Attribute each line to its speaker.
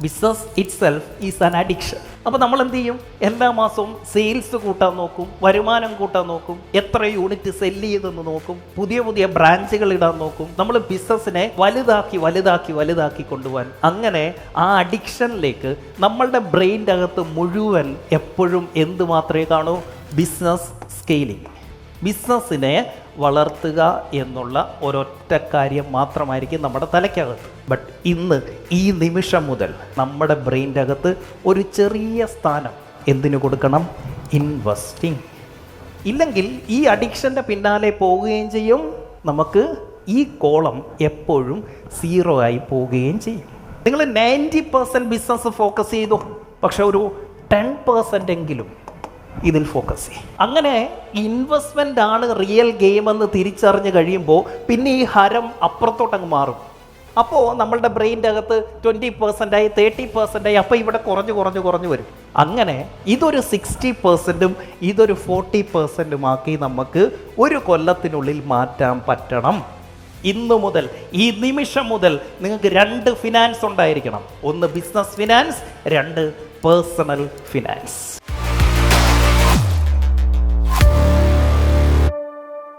Speaker 1: Business it self is an addiction. അപ്പോൾ നമ്മൾ എന്ത് ചെയ്യും? എല്ലാ മാസവും സെയിൽസ് കൂട്ടാൻ നോക്കും, വരുമാനം കൂട്ടാൻ നോക്കും, എത്ര യൂണിറ്റ് സെല്ല് ചെയ്തെന്ന് നോക്കും, പുതിയ പുതിയ ബ്രാഞ്ചുകൾ ഇടാൻ നോക്കും. നമ്മൾ ബിസിനസ്സിനെ വലുതാക്കി കൊണ്ടുപോകാൻ, അങ്ങനെ ആ അഡിക്ഷനിലേക്ക് നമ്മളുടെ ബ്രെയിൻ്റെ അകത്ത് മുഴുവൻ എപ്പോഴും എന്ത് മാത്രമേ കാണൂ? ബിസിനസ് സ്കെയിലിംഗ്, ബിസിനസ്സിനെ വളർത്തുക എന്നുള്ള ഒരൊറ്റ കാര്യം മാത്രമായിരിക്കും നമ്മുടെ തലയ്ക്കകത്ത്. ബട്ട് ഇന്ന് ഈ നിമിഷം മുതൽ നമ്മുടെ ബ്രെയിൻ്റെ അകത്ത് ഒരു ചെറിയ സ്ഥാനം എന്തിനു കൊടുക്കണം? ഇൻവെസ്റ്റിംഗ്. ഇല്ലെങ്കിൽ ഈ അഡിക്ഷൻ്റെ പിന്നാലെ പോവുകയും ചെയ്യും, നമുക്ക് ഈ കോളം എപ്പോഴും 0 ആയി പോവുകയും ചെയ്യും. നിങ്ങൾ 90% ബിസിനസ് ഫോക്കസ് ചെയ്തു, പക്ഷെ ഒരു 10% എങ്കിലും ഇതിൽ ഫോക്കസ് ചെയ്യും. അങ്ങനെ ഇൻവെസ്റ്റ്മെൻ്റ് ആണ് റിയൽ ഗെയിം എന്ന് തിരിച്ചറിഞ്ഞ് കഴിയുമ്പോൾ പിന്നെ ഈ ഹരം അപ്പുറത്തോട്ടങ്ങ് മാറും. അപ്പോൾ നമ്മളുടെ ബ്രെയിൻ്റെ അകത്ത് 20%, 30%, അപ്പോൾ ഇവിടെ കുറഞ്ഞു വരും. അങ്ങനെ ഇതൊരു 60%, ഇതൊരു 40% ആക്കി നമുക്ക് ഒരു കൊല്ലത്തിനുള്ളിൽ മാറ്റാൻ പറ്റണം. ഇന്നു മുതൽ, ഈ നിമിഷം മുതൽ നിങ്ങൾക്ക് 2 ഫിനാൻസ് ഉണ്ടായിരിക്കണം. 1 ബിസിനസ് ഫിനാൻസ്, 2 പേഴ്സണൽ ഫിനാൻസ്.